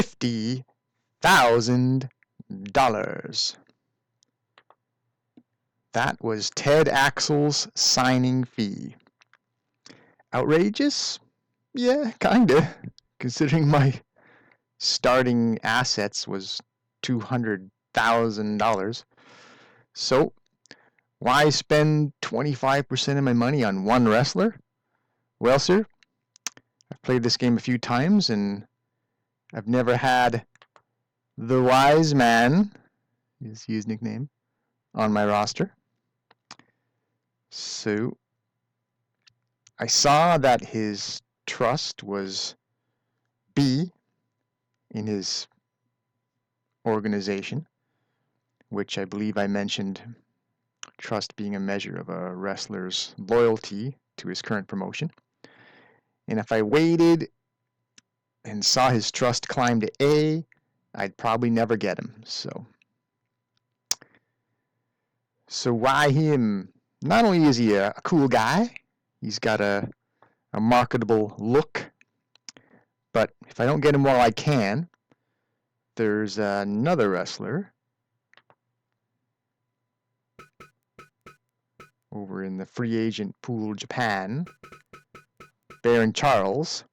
$50,000. That was Ted Axel's signing fee. Outrageous? Yeah, kinda. Considering my starting assets was $200,000. So, why spend 25% of my money on one wrestler? Well, sir, I've played this game a few times and I've never had the Wise Man, is his nickname, on my roster. So, I saw that his trust was B in his organization, which I believe I mentioned trust being a measure of a wrestler's loyalty to his current promotion. And if I waited and saw his trust climb to A, I'd probably never get him. So why him? Not only is he a cool guy, he's got a marketable look, but if I don't get him while I can, there's another wrestler over in the free agent pool, Japan, Baron Charles.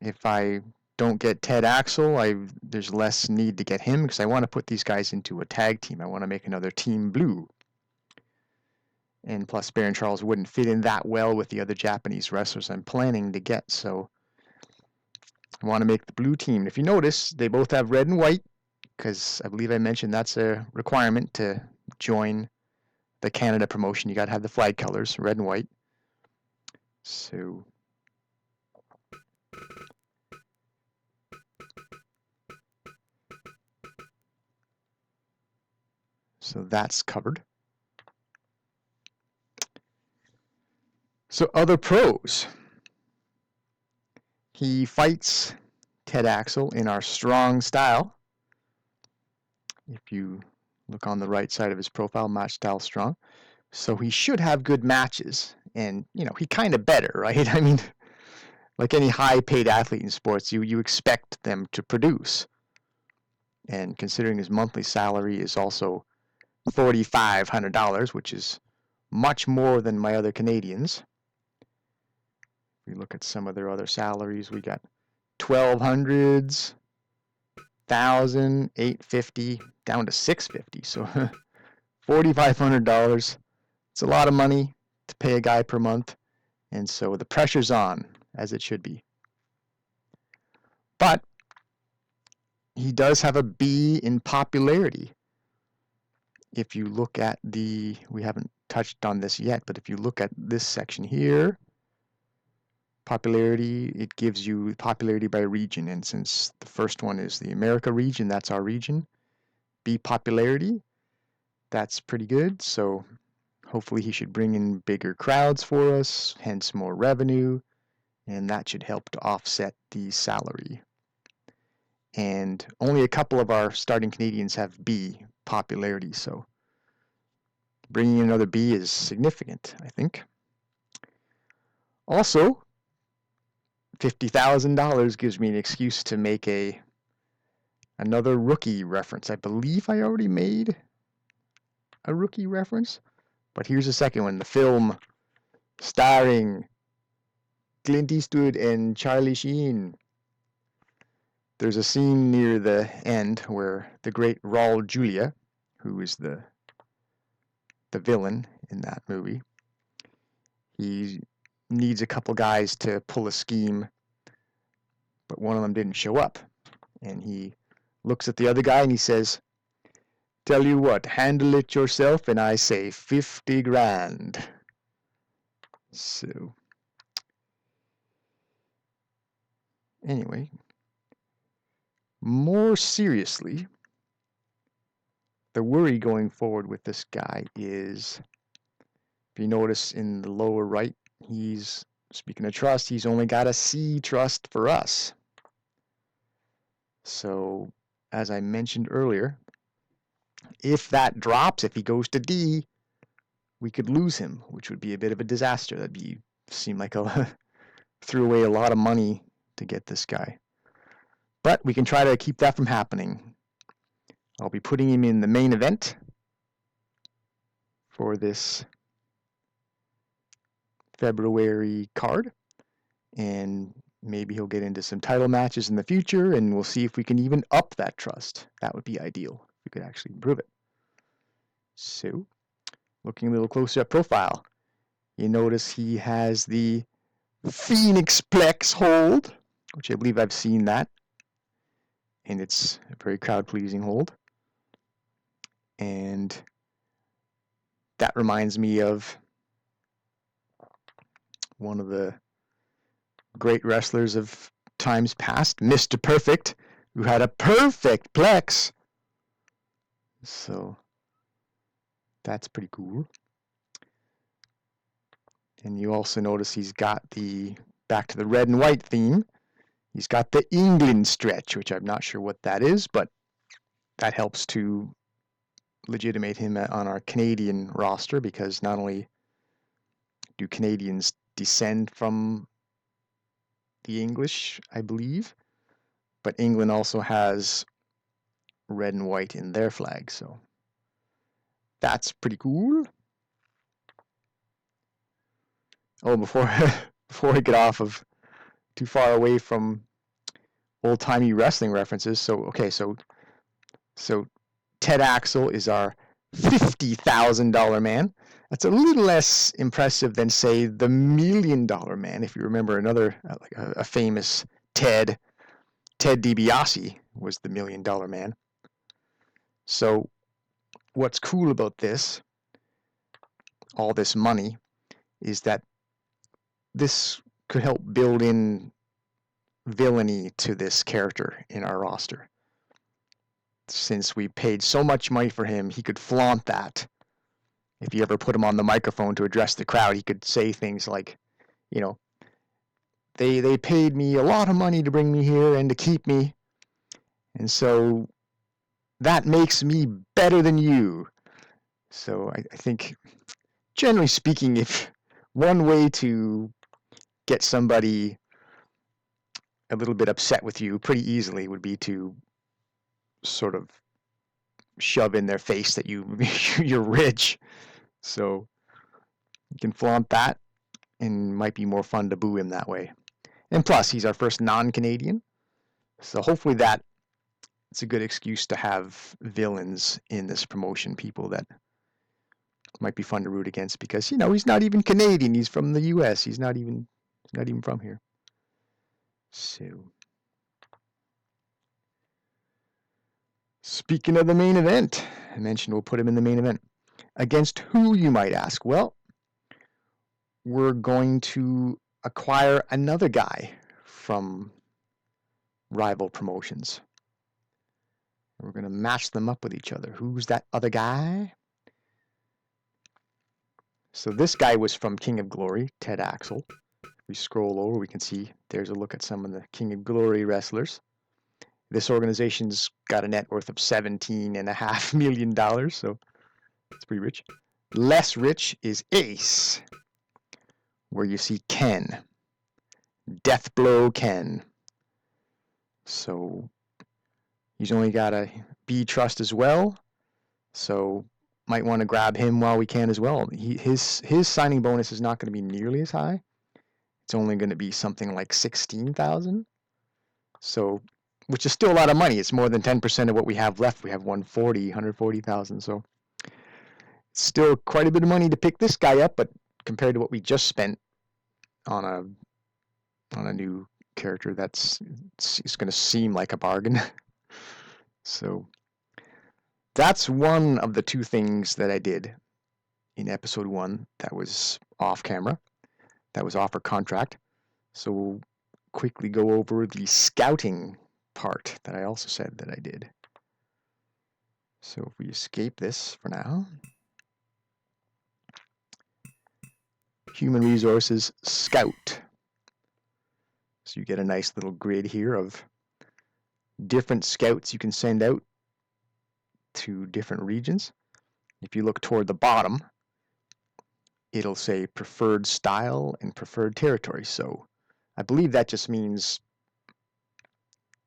If I don't get Ted Axel, there's less need to get him because I want to put these guys into a tag team. I want to make another Team Blue. And plus, Baron Charles wouldn't fit in that well with the other Japanese wrestlers I'm planning to get, so I want to make the blue team. And if you notice, they both have red and white because I believe I mentioned that's a requirement to join the Canada promotion. You got to have the flag colors, red and white. So that's covered. So other pros. He fights Ted Axel in our strong style. If you look on the right side of his profile, match style strong. So he should have good matches. And, he kind of better, right? I mean, like any high-paid athlete in sports, you expect them to produce. And considering his monthly salary is also $4,500, which is much more than my other Canadians. If we look at some of their other salaries, we got 1,200s, 1,000, 850, down to 650. So $4,500. It's a lot of money to pay a guy per month, and so the pressure's on, as it should be. But he does have a B in popularity. If you look at we haven't touched on this yet, but if you look at this section here, popularity, it gives you popularity by region, and since the first one is the America region, that's our region. B popularity, that's pretty good, so hopefully he should bring in bigger crowds for us, hence more revenue, and that should help to offset the salary. And only a couple of our starting Canadians have B popularity, so bringing in another B is significant, I think. Also, $50,000 gives me an excuse to make another rookie reference. I believe I already made a rookie reference, but here's a second one. The film starring Clint Eastwood and Charlie Sheen. There's a scene near the end where the great Raul Julia, who is the villain in that movie, he needs a couple guys to pull a scheme, but one of them didn't show up. And he looks at the other guy and he says, "Tell you what, handle it yourself," and I say 50 grand. So, anyway, more seriously, the worry going forward with this guy is, if you notice in the lower right, speaking of trust, he's only got a C trust for us. So, as I mentioned earlier, if that drops, if he goes to D, we could lose him, which would be a bit of a disaster. Seem like threw away a lot of money to get this guy. But we can try to keep that from happening. I'll be putting him in the main event for this February card, and maybe he'll get into some title matches in the future, and we'll see if we can even up that trust. That would be ideal if we could actually improve it. So, looking a little closer at profile, you notice he has the Phoenixplex hold, which I believe I've seen that, and it's a very crowd-pleasing hold. And that reminds me of one of the great wrestlers of times past, Mr. Perfect, who had a perfect plex. So that's pretty cool. And you also notice he's got back to the red and white theme, he's got the England stretch, which I'm not sure what that is, but that helps to legitimate him on our Canadian roster, because not only do Canadians descend from the English, I believe, but England also has red and white in their flag, so that's pretty cool. Oh, before I get off of too far away from old-timey wrestling references, so Ted Axel is our $50,000 man. That's a little less impressive than, say, the $1 million man. If you remember another a famous Ted DiBiase was the $1 million man. So what's cool about this, all this money, is that this could help build in villainy to this character in our roster. Since we paid so much money for him, he could flaunt that. If you ever put him on the microphone to address the crowd, he could say things like, you know, they paid me a lot of money to bring me here and to keep me, and so that makes me better than you. So I think, generally speaking, if one way to get somebody a little bit upset with you pretty easily would be to sort of shove in their face that you're rich. So you can flaunt that, and it might be more fun to boo him that way. And plus, he's our first non-Canadian, so hopefully it's a good excuse to have villains in this promotion, people that might be fun to root against, because he's not even Canadian. He's from the U.S. He's not even from here. So, speaking of the main event, I mentioned we'll put him in the main event. Against who, you might ask? Well, we're going to acquire another guy from rival promotions. We're going to match them up with each other. Who's that other guy? So this guy was from King of Glory, Ted Axel. If we scroll over, we can see there's a look at some of the King of Glory wrestlers. This organization's got a net worth of $17.5 million, so it's pretty rich. Less rich is Ace, where you see Ken. Deathblow Ken. So he's only got a B trust as well, so might want to grab him while we can as well. His signing bonus is not going to be nearly as high. It's only going to be something like $16,000. So, which is still a lot of money. It's more than 10% of what we have left. We have $140,000. So it's still quite a bit of money to pick this guy up, but compared to what we just spent on a new character, it's going to seem like a bargain. So that's one of the two things that I did in episode 1 that was off camera, that was off our contract. So we'll quickly go over the scouting part that I also said that I did. So if we escape this for now, Human Resources Scout. So you get a nice little grid here of different scouts you can send out to different regions. If you look toward the bottom, it'll say preferred style and preferred territory. So I believe that just means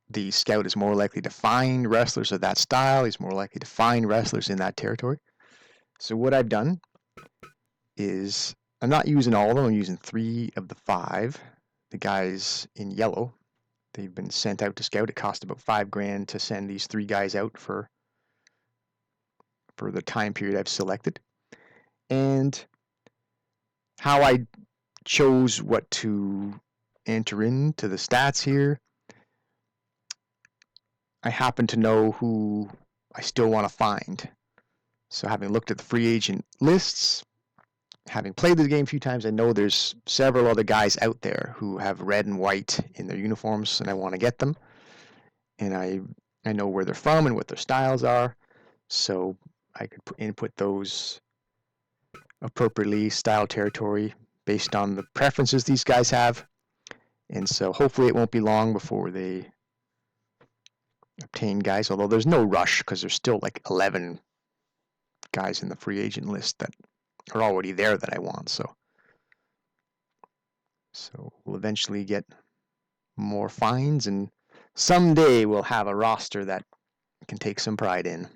the scout is more likely to find wrestlers of that style. He's more likely to find wrestlers in that territory. So what I've done is I'm not using all of them. I'm using 3 of the 5. The guys in yellow, they've been sent out to scout. It cost about $5,000 to send these 3 guys out for the time period I've selected. And how I chose what to enter into the stats here, I happen to know who I still want to find. So having looked at the free agent lists, having played the game a few times, I know there's several other guys out there who have red and white in their uniforms, and I want to get them. And I know where they're from and what their styles are, so I could input those appropriately, style territory, based on the preferences these guys have. And so hopefully it won't be long before they obtain guys, although there's no rush because there's still like 11 guys in the free agent list that are already there that I want. So we'll eventually get more finds, and someday we'll have a roster that can take some pride in.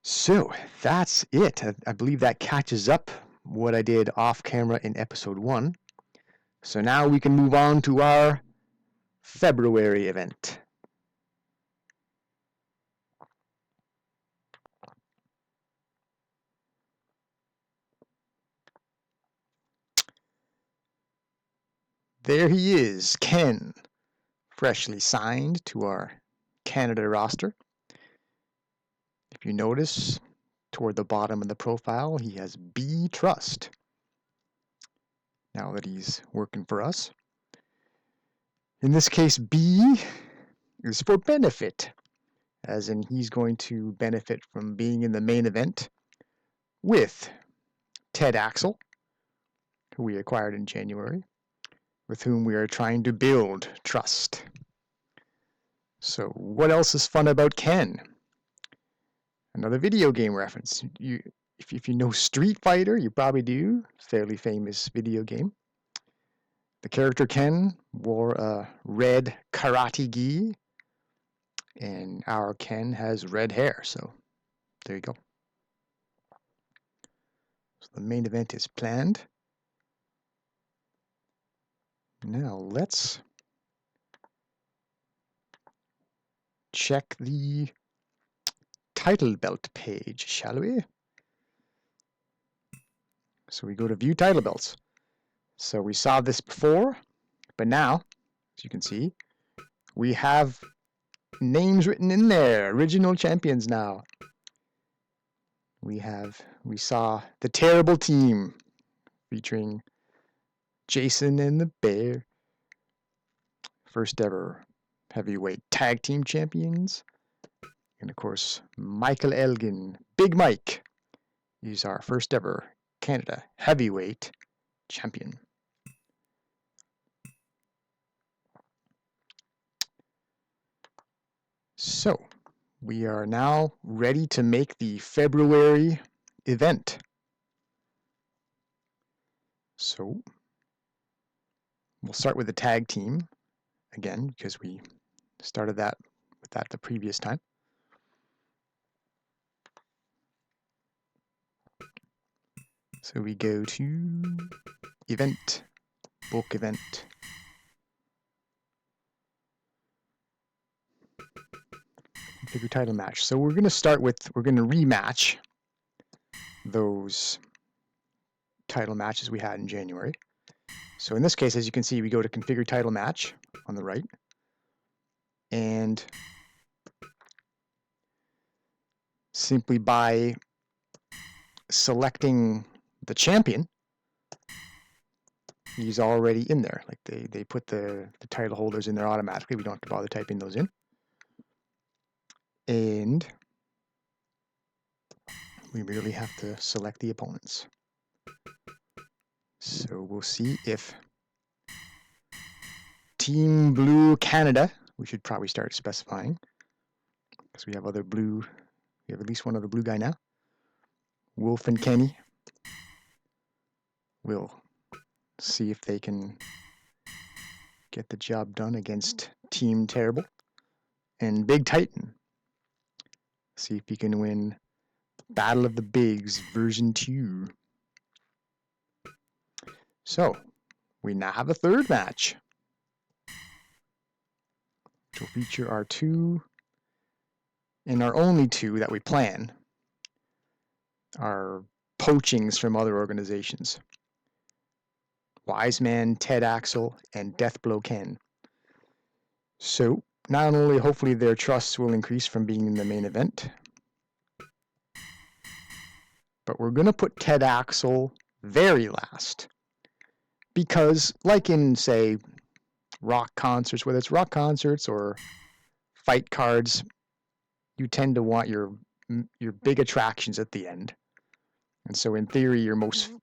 So that's it. I believe that catches up what I did off camera in episode 1. So now we can move on to our February event. There he is, Ken, freshly signed to our Canada roster. If you notice, toward the bottom of the profile, he has B Trust. Now that he's working for us. In this case, B is for benefit, as in he's going to benefit from being in the main event with Ted Axel, who we acquired in January, with whom we are trying to build trust. So what else is fun about Ken? Another video game reference. If you know Street Fighter, you probably do. Fairly famous video game. The character Ken wore a red karate gi, and our Ken has red hair, so there you go. So the main event is planned. Now let's check the title belt page, shall we? So we go to view title belts. So we saw this before, but now, as you can see, we have names written in there, original champions now. We saw the Terrible Team featuring Jason and the Bear, first ever heavyweight tag team champions. And of course, Michael Elgin, Big Mike, is our first ever Canada heavyweight champion. So, we are now ready to make the February event. So, we'll start with the tag team again, because we started that with that the previous time. So we go to event, book event. Configure title match. So we're going to rematch those title matches we had in January. So in this case, as you can see, we go to configure title match on the right. And simply by selecting the champion, he's already in there. Like they put the title holders in there automatically. We don't have to bother typing those in. And we merely have to select the opponents. So we'll see if Team Blue Canada, we should probably start specifying, because we have other blue, we have at least one other blue guy now. Wolf and Kenny. We'll see if they can get the job done against Team Terrible and Big Titan. See if he can win Battle of the Bigs version 2. So, we now have a third match, which will feature our two, and our only two that we plan, are poachings from other organizations. Wiseman, Ted Axel, and Deathblow Ken. So, not only hopefully their trusts will increase from being in the main event, but we're going to put Ted Axel very last. Because, like in, say, rock concerts, whether it's rock concerts or fight cards, you tend to want your big attractions at the end. And so, in theory, your most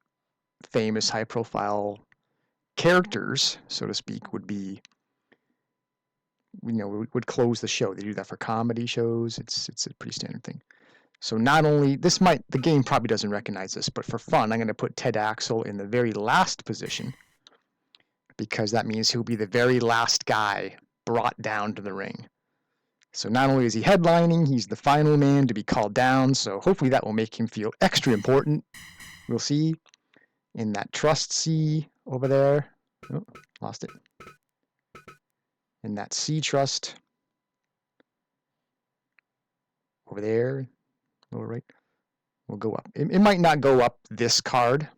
famous, high-profile characters, so to speak, would be, would close the show. They do that for comedy shows. It's a pretty standard thing. So not only, the game probably doesn't recognize this, but for fun, I'm going to put Ted Axel in the very last position, because that means he'll be the very last guy brought down to the ring. So not only is he headlining, he's the final man to be called down, so hopefully that will make him feel extra important. We'll see in that trust C over there. Oh, lost it. In that C trust over there, lower right, will go up. It might not go up this card.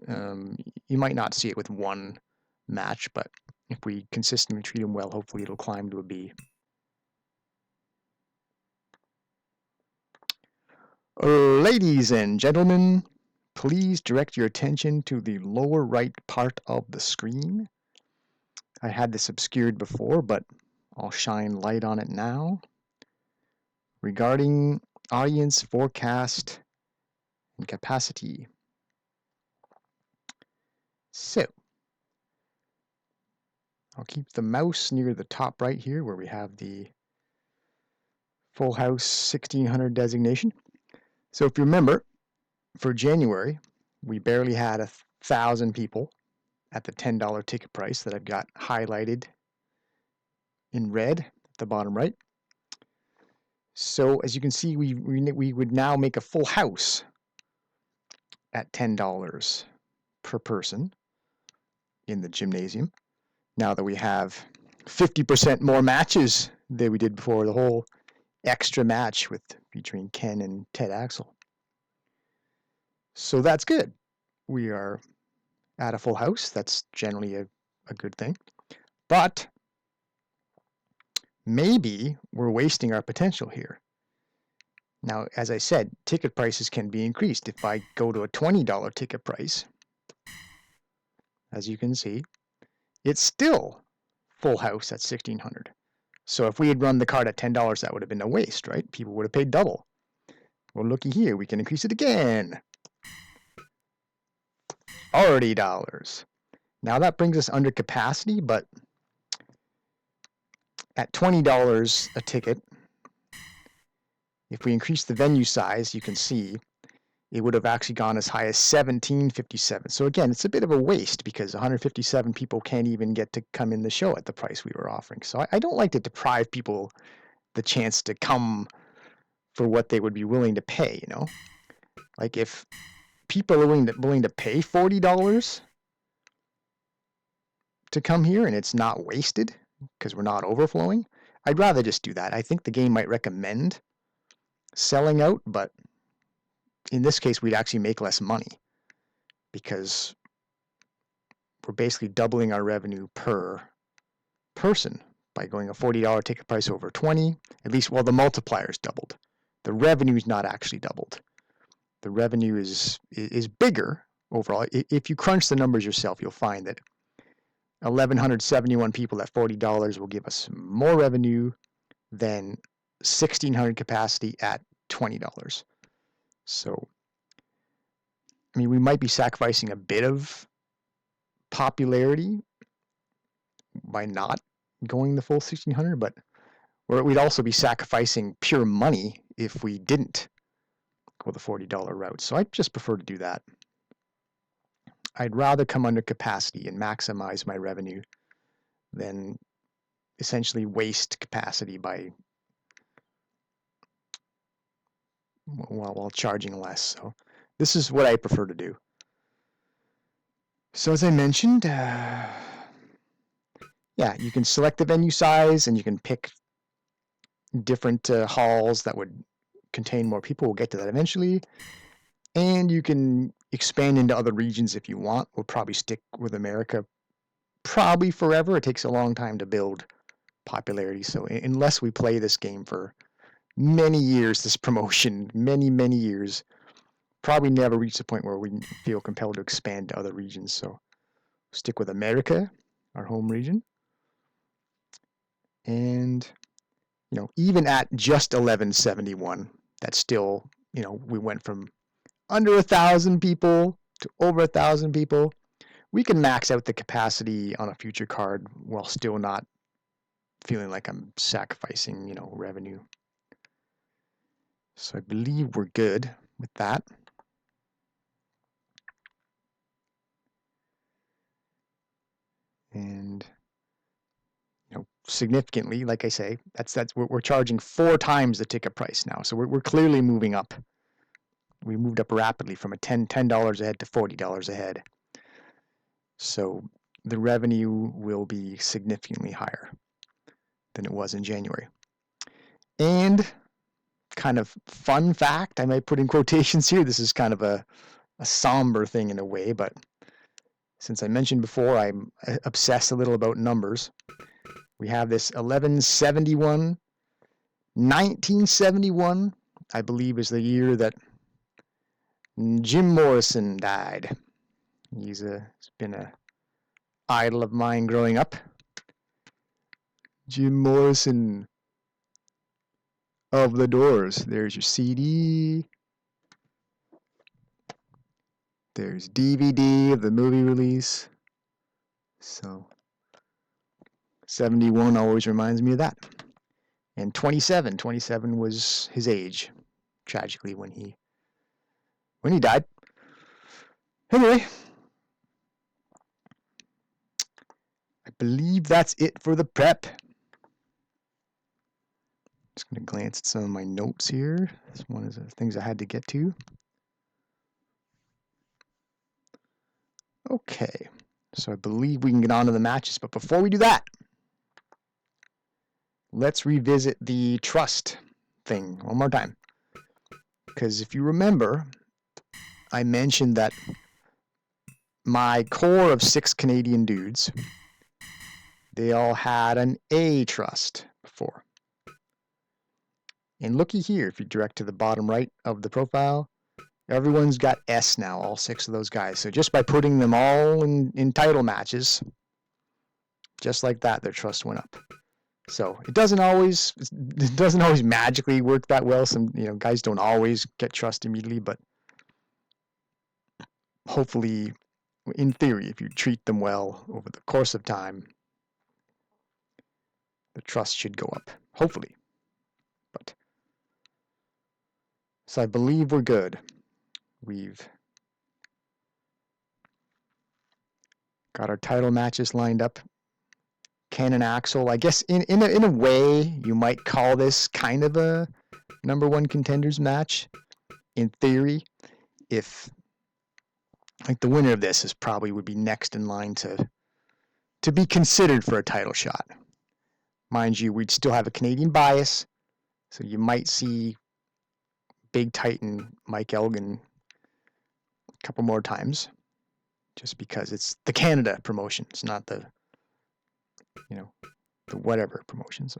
You might not see it with one match, but if we consistently treat him well, hopefully it'll climb to a B. Ladies and gentlemen, please direct your attention to the lower right part of the screen. I had this obscured before, but I'll shine light on it now. Regarding audience forecast and capacity. So, I'll keep the mouse near the top right here where we have the Full House 1600 designation. So if you remember, for January, we barely had 1,000 people at the $10 ticket price that I've got highlighted in red at the bottom right. So as you can see, we would now make a full house at $10 per person in the gymnasium. Now that we have 50% more matches than we did before, the whole extra match featuring Ken and Ted Axel. So that's good. We are at a full house. That's generally a good thing. But maybe we're wasting our potential here. Now, as I said, ticket prices can be increased. If I go to a $20 ticket price, as you can see, it's still full house at $1,600. So if we had run the card at $10, that would have been a waste, right? People would have paid double. Well, looky here, we can increase it again. $40. Now that brings us under capacity, but at $20 a ticket, if we increase the venue size, you can see it would have actually gone as high as $1,757. So again, it's a bit of a waste because 157 people can't even get to come in the show at the price we were offering. So I don't like to deprive people the chance to come for what they would be willing to pay, you know? Like if people are willing to pay $40 to come here and it's not wasted because we're not overflowing, I'd rather just do that. I think the game might recommend selling out, but in this case, we'd actually make less money because we're basically doubling our revenue per person by going a $40 ticket price over 20. At least, well, the multiplier's doubled. The revenue's not actually doubled. The revenue is bigger overall. If you crunch the numbers yourself, you'll find that 1,171 people at $40 will give us more revenue than 1,600 capacity at $20. So, I mean, we might be sacrificing a bit of popularity by not going the full 1,600, but we'd also be sacrificing pure money if we didn't go the $40 route. So I just prefer to do that. I'd rather come under capacity and maximize my revenue than essentially waste capacity by while charging less. So this is what I prefer to do. So as I mentioned, yeah, you can select the venue size and you can pick different halls that would contain more people. We'll get to that eventually. And you can expand into other regions if you want. We'll probably stick with America probably forever. It takes a long time to build popularity. So unless we play this game for many years, this promotion, many years, probably never reach the point where we feel compelled to expand to other regions. So stick with America, our home region. And, you know, even at just 1171, that's still, you know, we went from under 1,000 people to over 1,000 people. We can max out the capacity on a future card while still not feeling like I'm sacrificing, you know, revenue. So I believe we're good with that. And, you know, significantly, like I say, that's we're charging 4 times the ticket price now. So we're clearly moving up. We moved up rapidly from a $10 a head to $40 a head. So the revenue will be significantly higher than it was in January. And kind of fun fact, I might put in quotations here, this is kind of a somber thing in a way, but since I mentioned before, I'm obsessed a little about numbers. We have this 1171, 1971, I believe is the year that Jim Morrison died. He's been a idol of mine growing up. Jim Morrison of the Doors. There's your CD. There's DVD of the movie release. So 71 always reminds me of that. And 27 was his age, tragically, when he died. Anyway, I believe that's it for the prep. Just going to glance at some of my notes here. This one is the things I had to get to. Okay, so I believe we can get on to the matches, but before we do that, let's revisit the trust thing one more time. Because if you remember, I mentioned that my core of 6 Canadian dudes, they all had an A trust before. And looky here, if you direct to the bottom right of the profile, everyone's got S now, all 6 of those guys. So just by putting them all in title matches, just like that, their trust went up. So it doesn't always magically work that well. Some, you know, guys don't always get trust immediately, but hopefully, in theory, if you treat them well over the course of time, the trust should go up. Hopefully. But so I believe we're good. We've got our title matches lined up. Ken and Axel, I guess in a way, you might call this kind of a #1 contenders match. In theory, if like the winner of this is probably would be next in line to be considered for a title shot. Mind you, we'd still have a Canadian bias, so you might see Big Titan Mike Elgin a couple more times, just because it's the Canada promotion. It's not the, you know, the whatever promotion. So,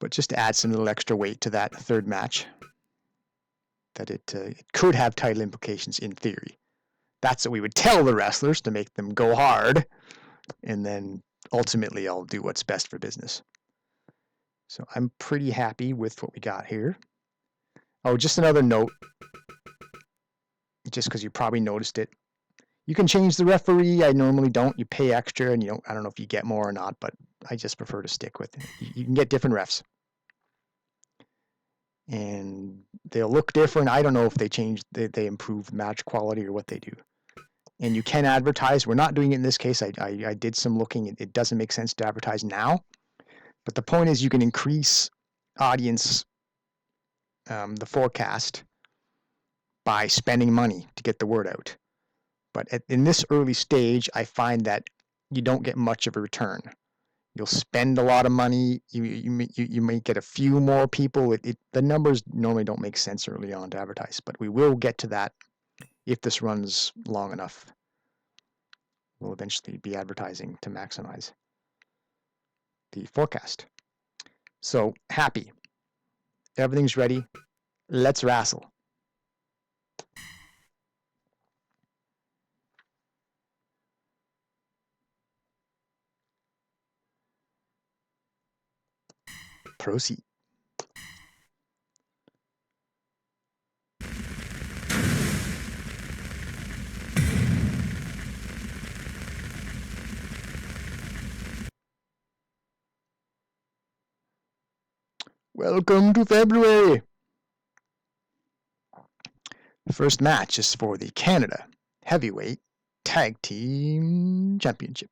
but just to add some little extra weight to that third match, that it could have title implications in theory. That's what we would tell the wrestlers to make them go hard, and then ultimately I'll do what's best for business. So I'm pretty happy with what we got here. Oh, just another note, just because you probably noticed it. You can change the referee. I normally don't. You pay extra, and you don't. I don't know if you get more or not, but I just prefer to stick with it. You can get different refs, and they'll look different. I don't know if they change, they improve match quality or what they do. and you can advertise. We're not doing it in this case. I did some looking. It doesn't make sense to advertise now. But the point is you can increase audience, the forecast, by spending money to get the word out. But in this early stage, I find that you don't get much of a return. You'll spend a lot of money. You may get a few more people. The numbers normally don't make sense early on to advertise, but we will get to that if this runs long enough. We'll eventually be advertising to maximize the forecast. So happy. Everything's ready. Let's wrestle. Proceed. Welcome to February. The first match is for the Canada Heavyweight Tag Team Championship.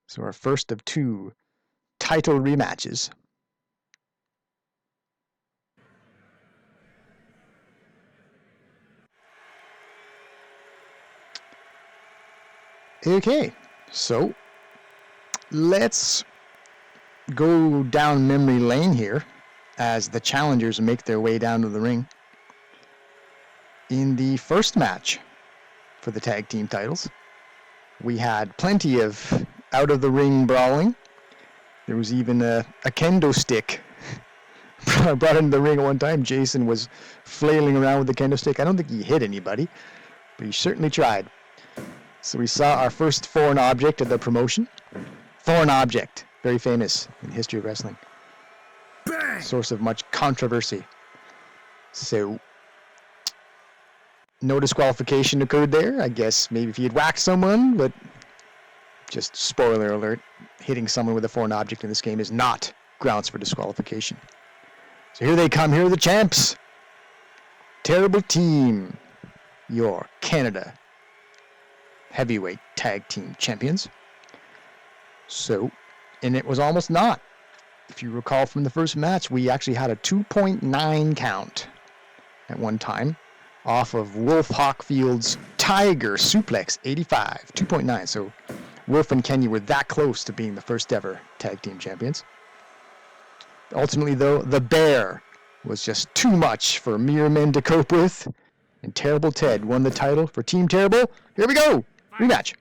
So our first of two title rematches. Okay, so let's go down memory lane here as the challengers make their way down to the ring. In the first match for the tag team titles, we had plenty of out-of-the-ring brawling. There was even a kendo stick brought into the ring at one time. Jason was flailing around with the kendo stick. I don't think he hit anybody, but he certainly tried. So we saw our first foreign object of the promotion. Foreign object, very famous in the history of wrestling. Bang! Source of much controversy. So no disqualification occurred there. I guess maybe if he had whacked someone, but just spoiler alert, hitting someone with a foreign object in this game is not grounds for disqualification. So here they come. Here are the champs. Terrible Team, your Canada Heavyweight Tag Team Champions. So, and it was almost not. If you recall from the first match, we actually had a 2.9 count at one time off of Wolf Hockfield's Tiger Suplex 85, 2.9. So Wolf and Kenny were that close to being the first ever tag team champions. Ultimately, though, the Bear was just too much for mere men to cope with, and Terrible Ted won the title for Team Terrible. Here we go! Rematch.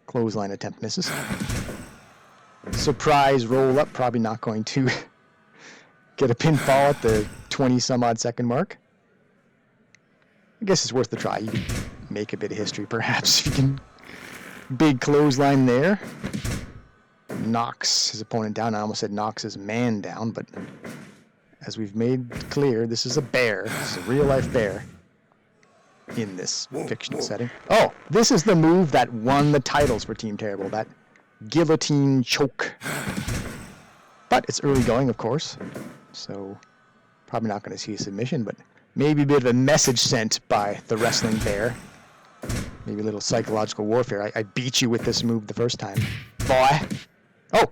Clothesline attempt misses. Surprise roll up, probably not going to get a pinfall at the 20-some-odd second mark. I guess it's worth the try. You can make a bit of history, perhaps, if you can. Big clothesline there. Knocks his opponent down. I almost said knocks his man down, but as we've made clear, this is a bear. This is a real-life bear in this fictional setting. Oh, this is the move that won the titles for Team Terrible, that guillotine choke. But it's early going, of course, so probably not going to see a submission, but maybe a bit of a message sent by the wrestling bear. Maybe a little psychological warfare. I beat you with this move the first time, boy. Oh!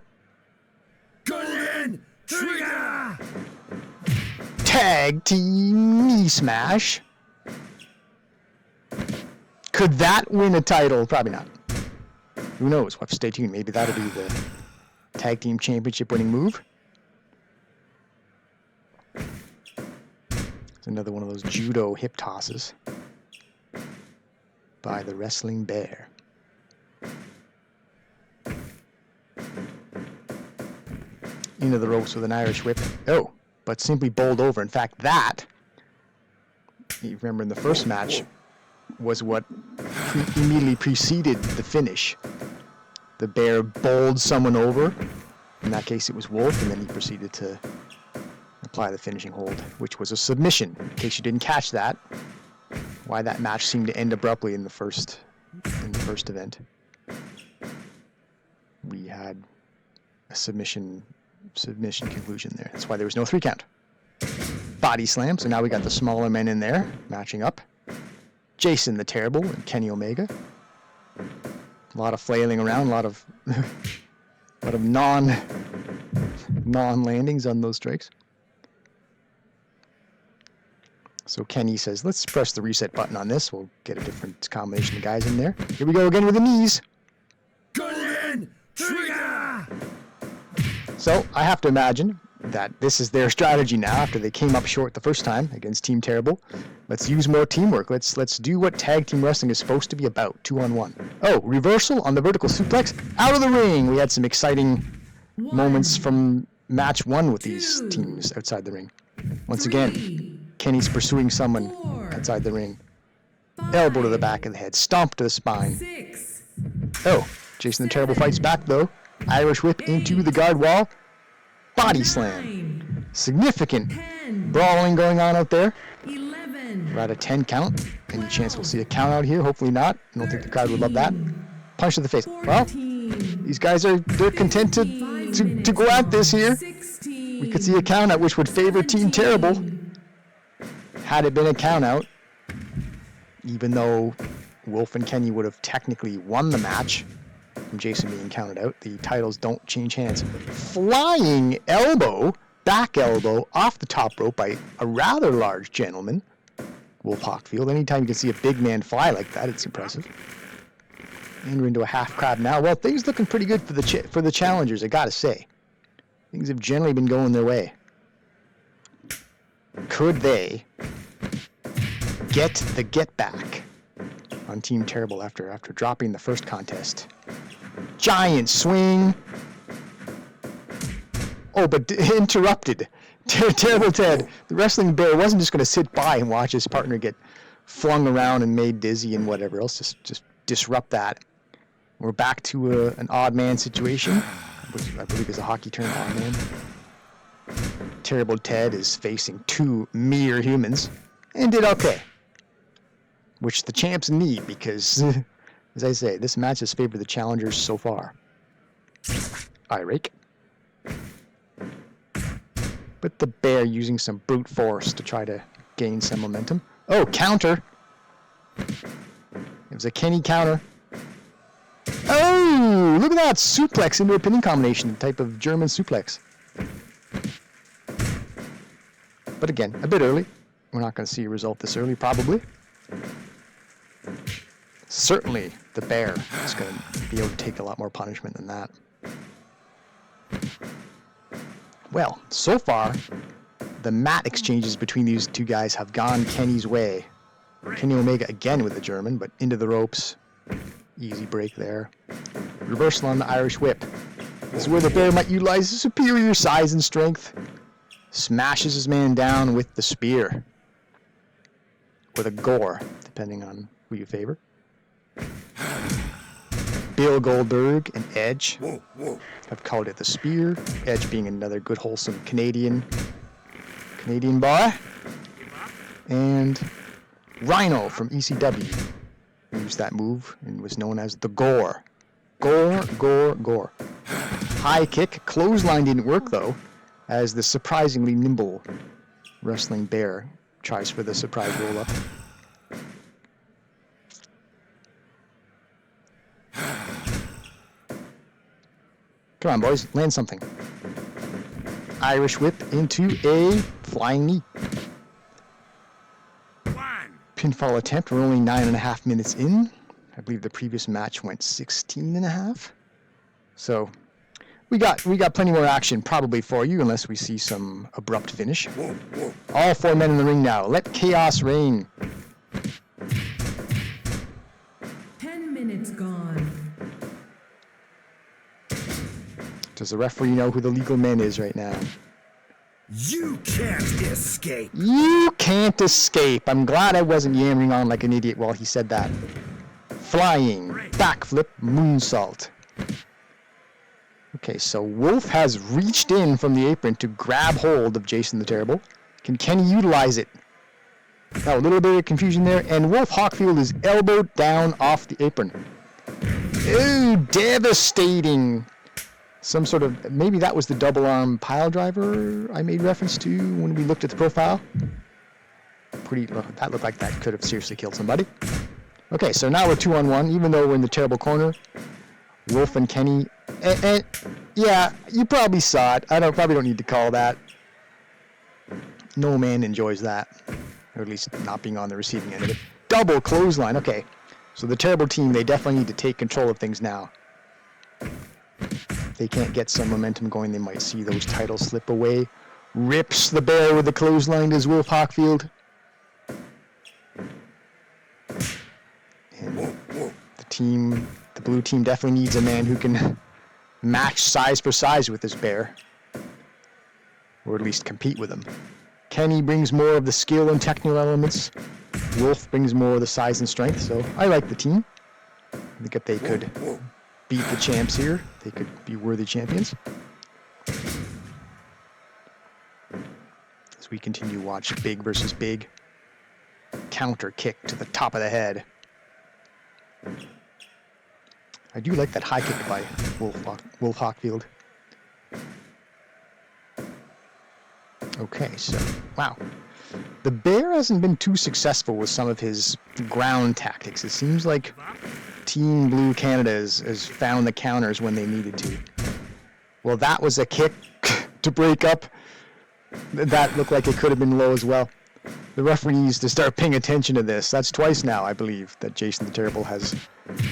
Golden Trigger! Tag team knee smash. Could that win a title? Probably not. Who knows? We'll have to stay tuned. Maybe that'll be the tag team championship winning move. It's another one of those judo hip tosses by the wrestling bear. Into the ropes with an Irish whip. Oh, but simply bowled over. In fact, that, you remember in the first match, was what immediately preceded the finish. The bear bowled someone over. In that case, it was Wolf, and then he proceeded to apply the finishing hold, which was a submission. In case you didn't catch that, why that match seemed to end abruptly in the first event. We had a submission conclusion there. That's why there was no 3 count. Body slam. So now we got the smaller men in there matching up. Jason the Terrible and Kenny Omega. A lot of flailing around, a lot of non-landings on those strikes. So Kenny says, let's press the reset button on this. We'll get a different combination of guys in there. Here we go again with the knees. Golden Trigger! So I have to imagine that this is their strategy now after they came up short the first time against Team Terrible. Let's use more teamwork. Let's do what tag team wrestling is supposed to be about, 2-on-1. Oh, reversal on the vertical suplex. Out of the ring. We had some exciting moments from match 1 with these teams outside the ring. Once again, Kenny's pursuing someone outside the ring. Elbow to the back of the head. Stomp to the spine. Oh, Jason the Terrible fights back though. Irish whip into the guard wall. Body slam. Significant brawling going on out there. We're at a 10 count. Any chance we'll see a count out here? Hopefully not. I don't think the crowd would love that. Punch to the face. Well, these guys they're content to go at this here. We could see a count out which would favor Team Terrible. Had it been a count out, even though Wolf and Kenny would have technically won the match from Jason being counted out, the titles don't change hands. Flying elbow, back elbow, off the top rope by a rather large gentleman, Wolf Hockfield. Anytime you can see a big man fly like that, it's impressive. And we're into a half crab now. Well, things looking pretty good for the challengers, I gotta say. Things have generally been going their way. Could they get the get back on Team Terrible after dropping the first contest? Giant swing. Oh, but interrupted. Terrible Ted, the wrestling bear, wasn't just going to sit by and watch his partner get flung around and made dizzy and whatever else. Just disrupt that. We're back to an odd man situation, which I believe is a hockey term, odd man. Terrible Ted is facing 2 mere humans and did okay, which the champs need because, as I say, this match has favored the challengers so far. Eye rake. But the bear using some brute force to try to gain some momentum. Oh, counter. It was a Kenny counter. Oh, look at that. Suplex into a pinning combination, type of German suplex. But again, a bit early. We're not going to see a result this early, probably. Certainly, the bear is going to be able to take a lot more punishment than that. Well, so far, the mat exchanges between these two guys have gone Kenny's way. Kenny Omega again with the German, but into the ropes. Easy break there. Reversal on the Irish whip. This is where the bear might utilize his superior size and strength. Smashes his man down with the spear. Or the gore, depending on who you favor. Bill Goldberg and Edge have called it the spear. Edge being another good, wholesome Canadian boy. And Rhino from ECW used that move and was known as the Gore. Gore. High kick. Clothesline didn't work, though, as the surprisingly nimble wrestling bear tries for the surprise roll-up. Come on, boys. Land something. Irish whip into a flying knee. Pinfall attempt. We're only 9.5 minutes in. I believe the previous match went 16.5. So we got plenty more action probably for you, unless we see some abrupt finish. All 4 men in the ring now. Let chaos reign. 10 minutes gone. Does the referee know who the legal man is right now? You can't escape. You can't escape. I'm glad I wasn't yammering on like an idiot while he said that. Flying, backflip, moonsault. Okay, so Wolf has reached in from the apron to grab hold of Jason the Terrible. Can Kenny utilize it? Now, a little bit of confusion there, and Wolf Hockfield is elbowed down off the apron. Ooh, devastating. Some sort of, maybe that was the double arm pile driver I made reference to when we looked at the profile. That looked like that could have seriously killed somebody. Okay, so now we're 2-on-1, even though we're in the terrible corner. Wolf and Kenny, yeah, you probably saw it. Probably don't need to call that. No man enjoys that, or at least not being on the receiving end of it. Double clothesline. Okay, so the terrible team, they definitely need to take control of things now. If they can't get some momentum going, they might see those titles slip away. Rips the bear with the clothesline as Wolf Hockfield. And the blue team definitely needs a man who can match size for size with this bear. Or at least compete with him. Kenny brings more of the skill and technical elements. Wolf brings more of the size and strength, so I like the team. I think if they could beat the champs here, they could be worthy champions. As we continue to watch Big versus Big. Counter kick to the top of the head. I do like that high kick by Wolf Hockfield. Okay, so, wow. The bear hasn't been too successful with some of his ground tactics. It seems like Team Blue Canada has found the counters when they needed to. Well, that was a kick to break up. That looked like it could have been low as well. The referee needs to start paying attention to this. That's twice now, I believe, that Jason the Terrible has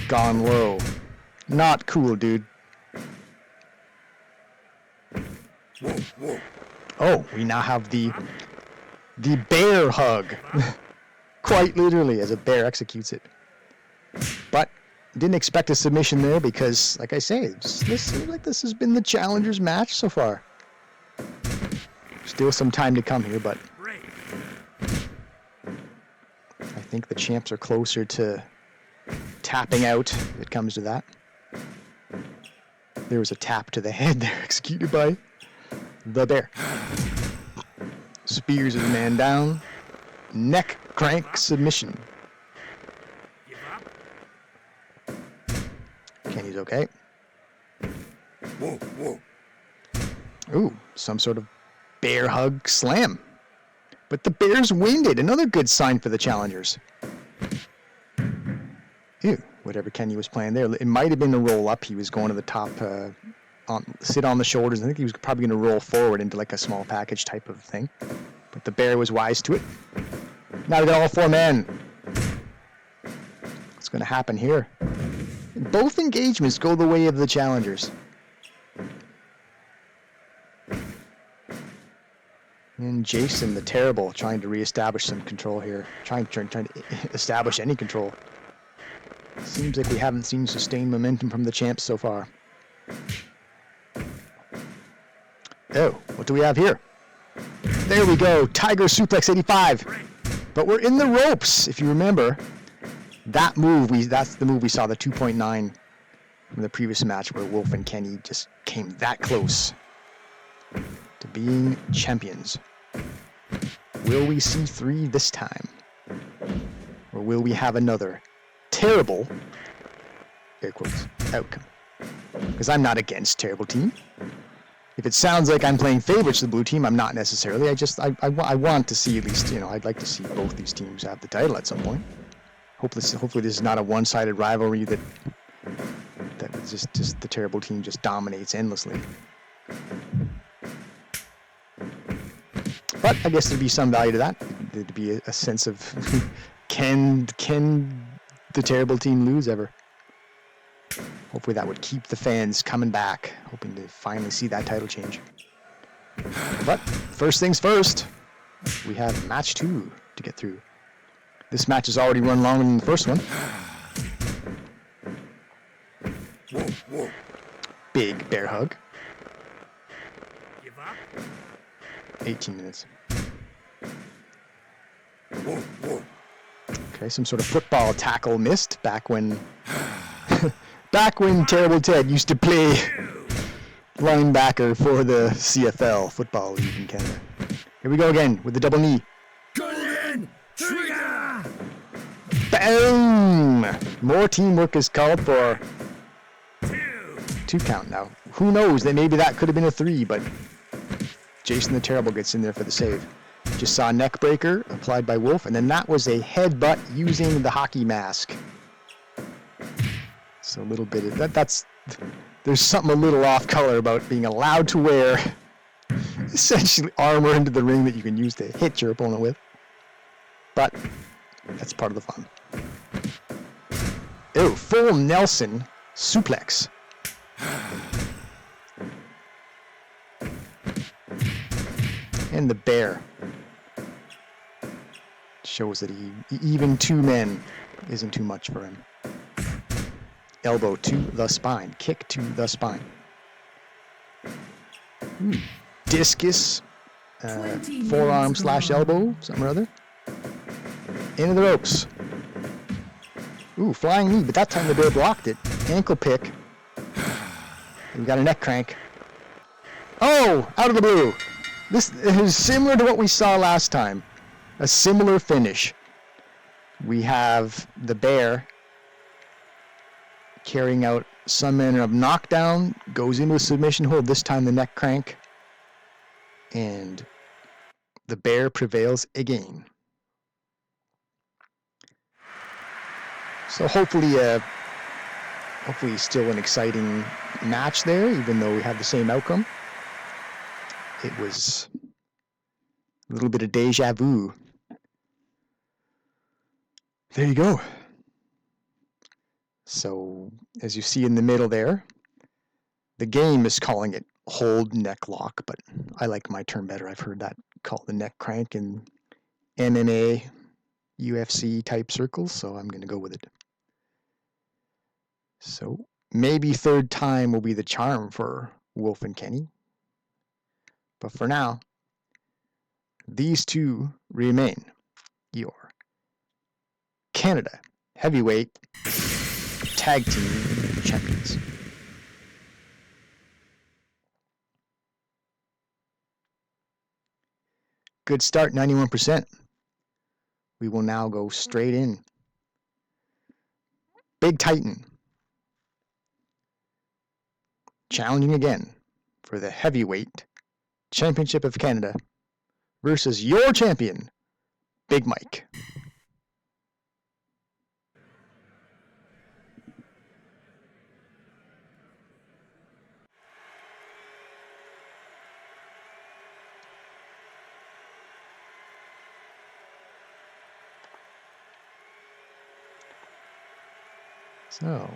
gone low. Not cool, dude. Oh, we now have the bear hug. Quite literally, as a bear executes it. But didn't expect a submission there because, like I say, this seems like this has been the Challengers match so far. Still some time to come here, but I think the champs are closer to tapping out if it comes to that. There was a tap to the head there executed by the bear. Spears his man down. Neck crank submission. Kenny's okay. Ooh, some sort of bear hug slam. But the bear's winded. Another good sign for the challengers. Ew, whatever Kenny was playing there. It might have been a roll up. He was going to the top, sit on the shoulders. I think he was probably going to roll forward into like a small package type of thing. But the bear was wise to it. Now we got all four men. What's going to happen here? Both engagements go the way of the challengers. And Jason the Terrible trying to reestablish some control here. Trying to establish any control. Seems like we haven't seen sustained momentum from the champs so far. Oh, what do we have here? There we go, Tiger Suplex 85. But we're in the ropes, if you remember. That move, that's the move we saw, the 2.9 from the previous match where Wolf and Kenny just came that close to being champions. Will we see 3 this time? Or will we have another terrible, air quotes, outcome? Because I'm not against terrible team. If it sounds like I'm playing favorites to the blue team, I'm not necessarily. I want to see at least, I'd like to see both these teams have the title at some point. Hopefully this is not a one-sided rivalry that just the terrible team just dominates endlessly. But I guess there'd be some value to that. There'd be a sense of can the terrible team lose ever? Hopefully that would keep the fans coming back, hoping to finally see that title change. But first things first, we have match 2 to get through. This match has already run longer than the first one. Big bear hug. 18 minutes. Okay, some sort of football tackle missed back when Terrible Ted used to play linebacker for the CFL, Football League in Canada. Here we go again with the double knee. Golden Trigger! Boom! More teamwork is called for. 2 count now. Who knows? Maybe that could have been a 3, but Jason the Terrible gets in there for the save. Just saw a neck breaker applied by Wolf, and then that was a headbutt using the hockey mask. So a little bit of that's there's something a little off color about being allowed to wear essentially armor into the ring that you can use to hit your opponent with. But that's part of the fun. Oh, full Nelson suplex. And the bear shows that even 2 men isn't too much for him. Elbow to the spine. Kick to the spine. Discus. Forearm / elbow. Something or other. Into the ropes. Ooh, flying knee, but that time the bear blocked it. Ankle pick. We got a neck crank. Oh, out of the blue. This is similar to what we saw last time. A similar finish. We have the bear carrying out some manner of knockdown, goes into a submission hold, this time the neck crank, and the bear prevails again. So hopefully still an exciting match there, even though we have the same outcome. It was a little bit of deja vu. There you go. So, as you see in the middle there, the game is calling it hold neck lock, but I like my term better. I've heard that called the neck crank in MMA, UFC type circles, so I'm going to go with it. So, maybe 3rd time will be the charm for Wolf and Kenny. But for now, these 2 remain your Canada Heavyweight Tag Team Champions. Good start, 91%. We will now go straight in. Big Titan challenging again for the Heavyweight Championship of Canada versus your champion, Big Mike. So,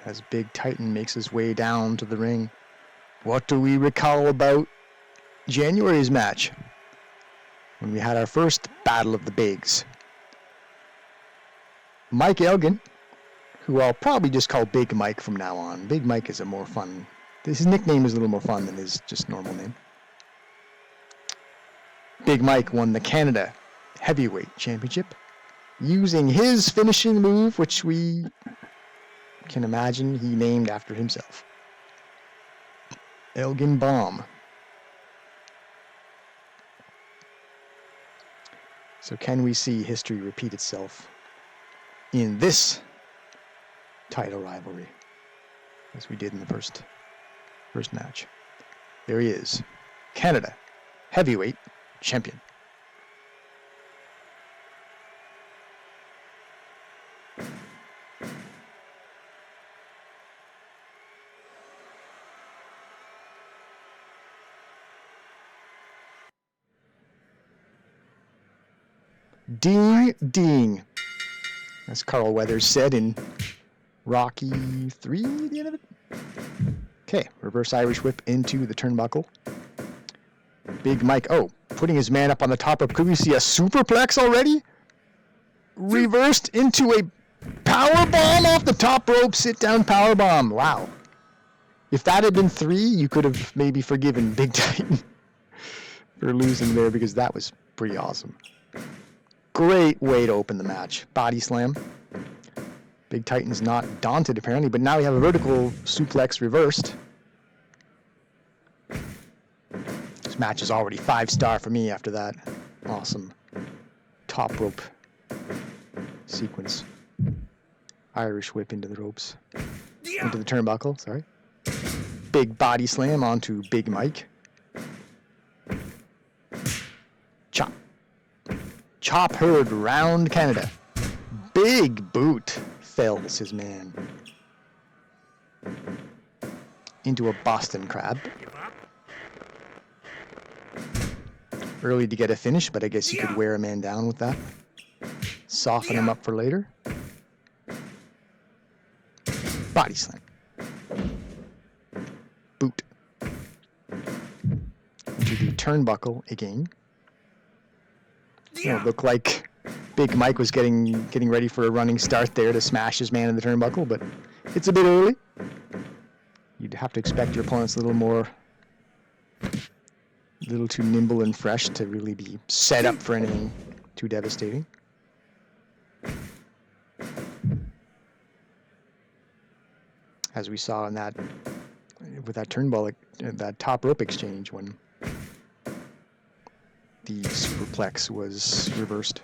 as Big Titan makes his way down to the ring, what do we recall about January's match when we had our first Battle of the Bigs? Mike Elgin, who I'll probably just call Big Mike from now on. Big Mike is a more fun, his nickname is a little more fun than his just normal name. Big Mike won the Canada Heavyweight Championship using his finishing move, which we can imagine he named after himself. Elgin Bomb. So can we see history repeat itself in this title rivalry as we did in the first match? There he is, Canada Heavyweight Champion. Ding, ding, as Carl Weathers said in Rocky 3 at the end of it. Okay, reverse Irish whip into the turnbuckle. Big Mike, putting his man up on the top rope. Could we see a superplex already? Reversed into a power bomb off the top rope, sit down power bomb. Wow. If that had been 3, you could have maybe forgiven Big Titan for losing there, because that was pretty awesome. Great way to open the match. Body slam. Big Titan's not daunted apparently, but now we have a vertical suplex reversed. This match is already 5-star for me after that awesome top rope sequence. Irish whip into the ropes. Into the turnbuckle, sorry. Big body slam onto Big Mike. Chop. Chop heard round Canada. Big boot fells his man. Into a Boston Crab. Early to get a finish, but I guess you could wear a man down with that. Soften him up for later. Body slam. Boot. Into the turnbuckle again. It looked like Big Mike was getting ready for a running start there to smash his man in the turnbuckle, but it's a bit early. You'd have to expect your opponents a little too nimble and fresh to really be set up for anything too devastating. As we saw in that, with that turnbuckle, that top rope exchange when the superplex was reversed.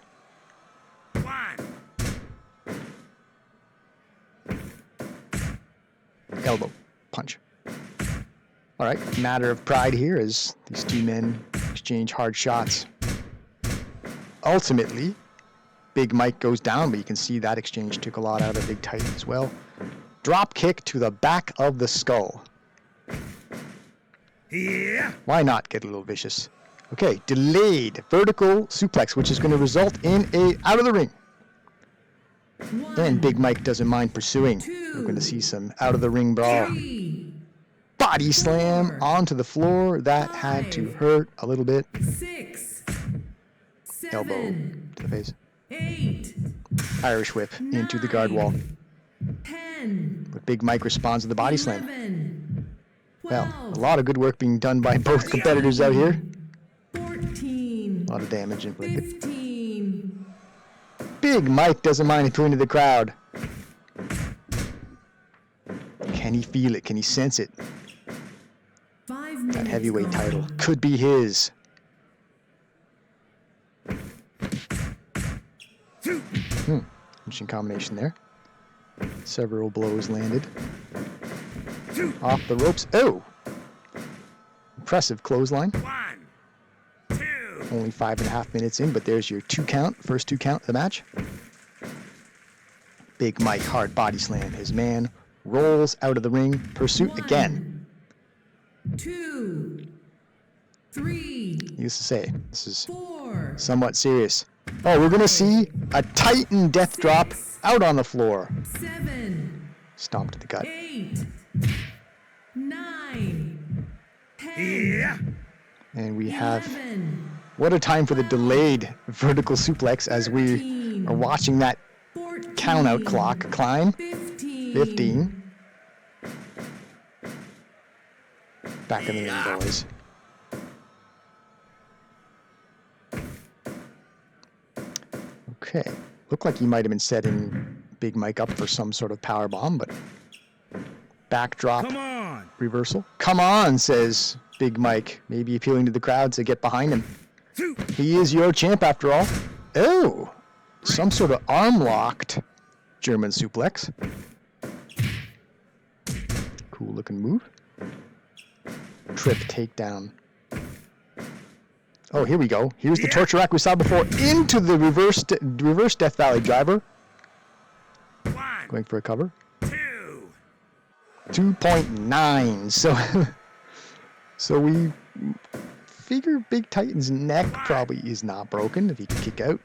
Elbow punch. All right, matter of pride here as these two men exchange hard shots. Ultimately, Big Mike goes down, but you can see that exchange took a lot out of Big Titan as well. Drop kick to the back of the skull. Yeah. Why not get a little vicious? Okay, delayed vertical suplex, which is going to result in a out of the ring. And Big Mike doesn't mind pursuing. We're going to see some out of the ring brawl. 3, Body slam 4, onto the floor. That had to 5, hurt a little bit. 6, Elbow 7, to the face. 8, Irish whip into the guard wall. 10, But Big Mike responds to the body slam. 11, Well, 12, a lot of good work being done by both competitors out here. 14, A lot of damage inflicted. 15, Big Mike doesn't mind appealing to the crowd. Can he feel it? Can he sense it? 5 minutes That heavyweight gone. title could be his. Interesting combination there. Several blows landed. Off the ropes. Oh! Impressive clothesline. 1, 2. Only 5.5 minutes in, but there's your 2 count. First 2 count of the match. Big Mike hard body slam. His man rolls out of the ring. Pursuit again. 2, 3, He used to say, this is 4, somewhat serious. Oh, we're going to see a Titan death drop out on the floor. 7, Stomp to the gut. 8, 9, 10, Yeah. And we have, 11, what a time for the delayed vertical suplex as we are watching that 14, count out clock climb. 15, 15. Back in the ring, boys. Okay. Looked like he might have been setting Big Mike up for some sort of power bomb, but backdrop Come on. reversal. Come on, says Big Mike, maybe appealing to the crowd to get behind him. 2. He is your champ after all. Oh, some sort of arm-locked German suplex. Cool looking move. Trip takedown. Oh, here we go. Here's the torture rack we saw before into the reverse Death Valley driver. 1, Going for a cover. 2. 2.9. So we figure Big Titan's neck probably is not broken if he can kick out.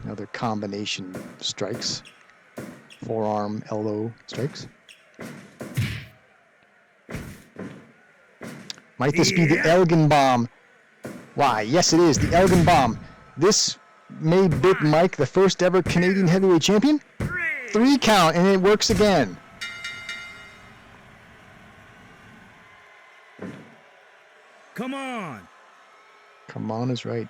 Another combination strikes. Forearm, elbow strikes. Might this be the Elgin Bomb? Why, yes it is, the Elgin Bomb. This made Big Mike the first ever Canadian heavyweight champion. 3 count, and it works again. Come on. Come on is right.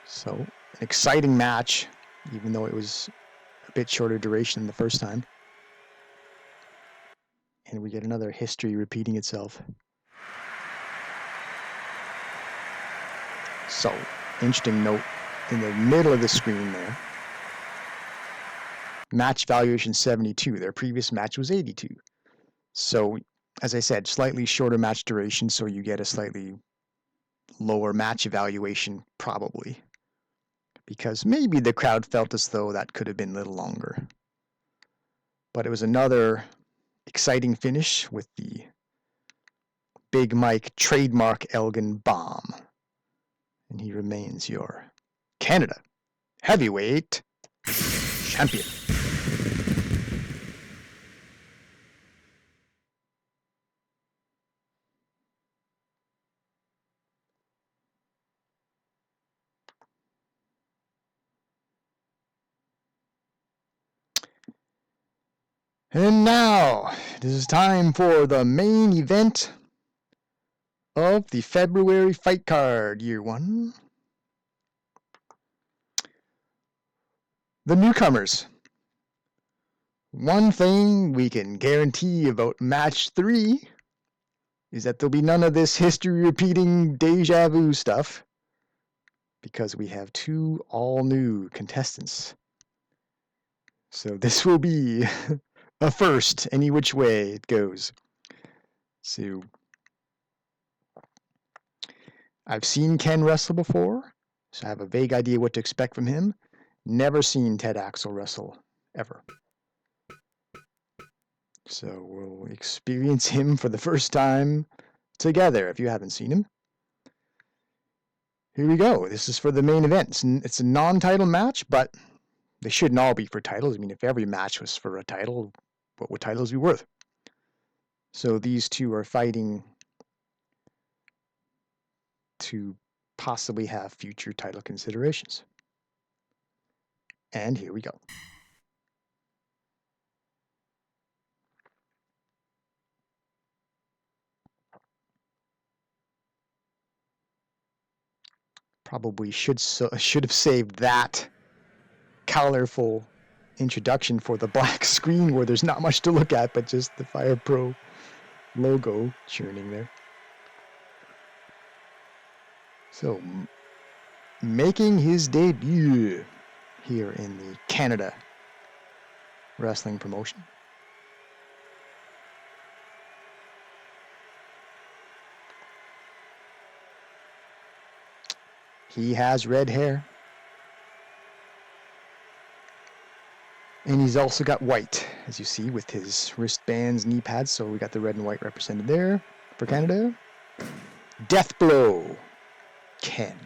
So, an exciting match, even though it was a bit shorter duration than the first time. And we get another history repeating itself. So, interesting note in the middle of the screen there. Match valuation 72. Their previous match was 82. So, as I said, slightly shorter match duration, so you get a slightly lower match evaluation, probably. Because maybe the crowd felt as though that could have been a little longer. But it was another exciting finish with the Big Mike trademark Elgin bomb. And he remains your Canada heavyweight champion. And now, it is time for the main event of the February fight card, year one. The newcomers. One thing we can guarantee about match 3 is that there'll be none of this history repeating deja vu stuff, because we have 2 all new contestants. So this will be a first, any which way it goes. So I've seen Ken wrestle before, so I have a vague idea what to expect from him. Never seen Ted Axel wrestle, ever. So we'll experience him for the first time together, if you haven't seen him. Here we go. This is for the main event. It's a non-title match, but they shouldn't all be for titles. I mean, if every match was for a title, what would titles be worth? So these 2 are fighting to possibly have future title considerations. And here we go. Probably should have saved that colorful introduction for the black screen where there's not much to look at but just the Fire Pro logo churning there. So, making his debut here in the Canada wrestling promotion. He has red hair. And he's also got white, as you see, with his wristbands, knee pads. So we got the red and white represented there for Canada. Death Blow, Ken.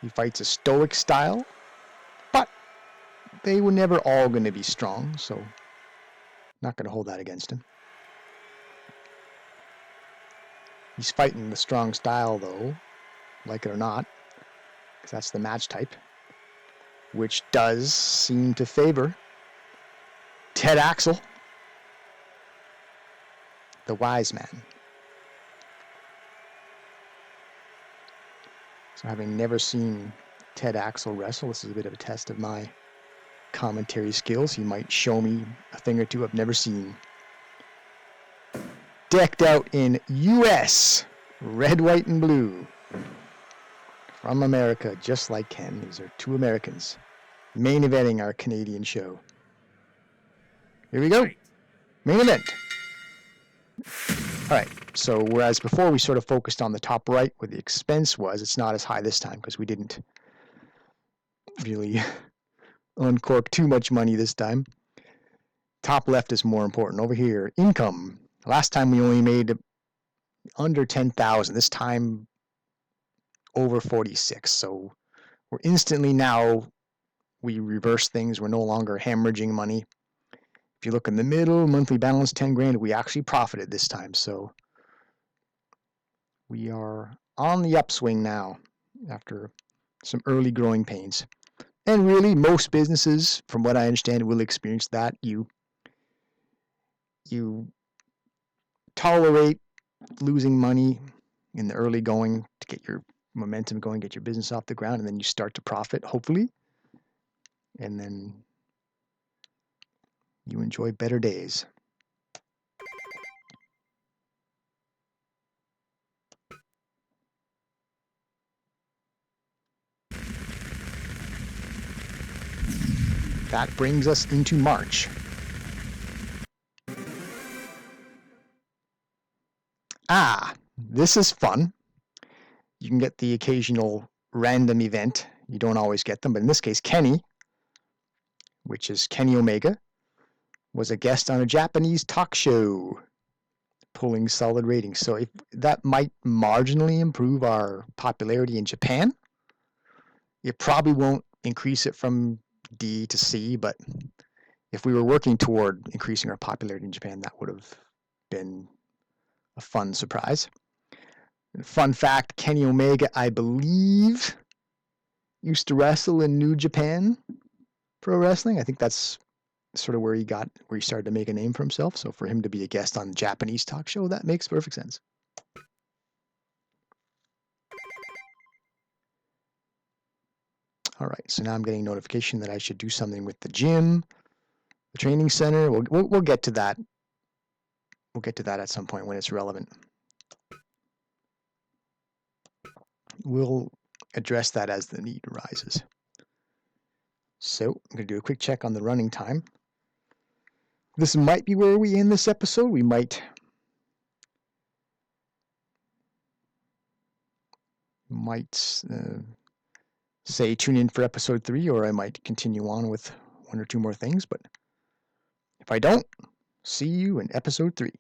He fights a stoic style, but they were never all going to be strong, so not going to hold that against him. He's fighting the strong style, though, like it or not, because that's the match type, which does seem to favor Ted Axel, the wise man. So having never seen Ted Axel wrestle, this is a bit of a test of my commentary skills. He might show me a thing or two I've never seen. Decked out in US red, white, and blue. From America, just like Ken. These are 2 Americans main eventing our Canadian show. Here we go. Main event. All right. So whereas before we sort of focused on the top right where the expense was, it's not as high this time because we didn't really uncork too much money this time. Top left is more important. Over here, income. Last time we only made under 10,000. This time over 46. So we're instantly now, we reverse things. We're no longer hemorrhaging money. If you look in the middle, monthly balance 10 grand, we actually profited this time. So we are on the upswing now after some early growing pains. And really, most businesses, from what I understand, will experience that. You tolerate losing money in the early going to get your momentum going, get your business off the ground, and then you start to profit, hopefully. And then you enjoy better days. that brings us into March. This is fun. You can get the occasional random event. You don't always get them, but in this case, Kenny, which is Kenny Omega, was a guest on a Japanese talk show, pulling solid ratings. So if that might marginally improve our popularity in Japan. It probably won't increase it from D to C, but if we were working toward increasing our popularity in Japan, that would have been a fun surprise. Fun fact, Kenny Omega, I believe, used to wrestle in New Japan Pro Wrestling. I think that's sort of where he started to make a name for himself. So for him to be a guest on a Japanese talk show, that makes perfect sense. All right, so now I'm getting a notification that I should do something with the gym, the training center. We'll get to that. We'll get to that at some point when it's relevant. We'll address that as the need arises. So I'm going to do a quick check on the running time. This might be where we end this episode. We might say tune in for episode 3, or I might continue on with 1 or 2 more things. But if I don't, see you in episode 3.